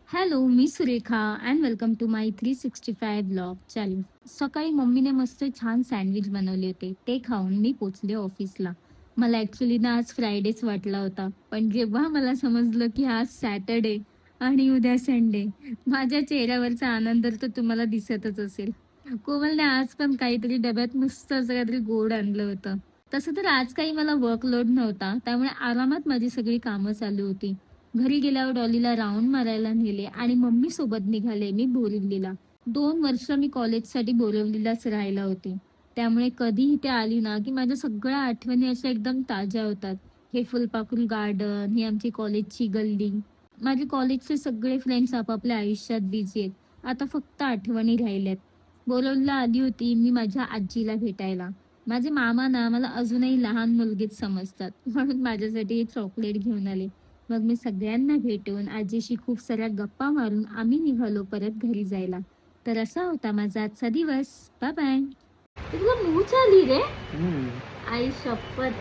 Hello, मी Surekha and welcome to my 365 blog challenge. सकाळी मम्मीने मस्त छान सँडविच बनवले होते. ते खाऊन मी पोचले ऑफिसला. मला ॲक्चुअली ना आज फ्रायडेच वाटला होता. पण जेव्हा मला समजलं की आज सॅटर्डे आणि उद्या संडे, माझ्या चेहऱ्यावरचा आनंद तर तुम्हाला दिसतच असेल. कोमलने आज पण काहीतरी डब्यात मस्त असं काहीतरी गोड आणलं होतं. तसं तर आज काही मला वर्कलोड नव्हता, त्यामुळे आरामात माझी सगळी कामं चालू होती. घरी गेल्यावर डॉलीला राउंड मारायला नेले आणि मम्मी सोबत निघाले मी बोरिवलीला. 2 वर्ष मी कॉलेजसाठी बोरिवलीलाच राहायला होते. त्यामुळे कधी इथे आली ना की माझ्या सगळ्या आठवणी अशा एकदम ताज्या होतात. हे फुलपाखरू गार्डन, ही आमची कॉलेजची गल्ली. माझे कॉलेजचे सगळे फ्रेंड्स आपापल्या आयुष्यात बिझी आहेत. आता फक्त आठवणी राहिल्यात. बोरिवलीला आली होती मी माझ्या आजीला भेटायला. माझे मामा ना मला अजूनही लहान मुलगीच समजतात. म्हणून माझ्यासाठी एक चॉकलेट घेऊन आले. मग मी सगळ्यांना भेटून आजीशी खूप साऱ्या गप्पा मारून आम्ही निघालो परत घरी जायला. तर असा होता माझा आजचा दिवस. Bye bye. तुला मूछ आली रे. हम्म. आई शपथ.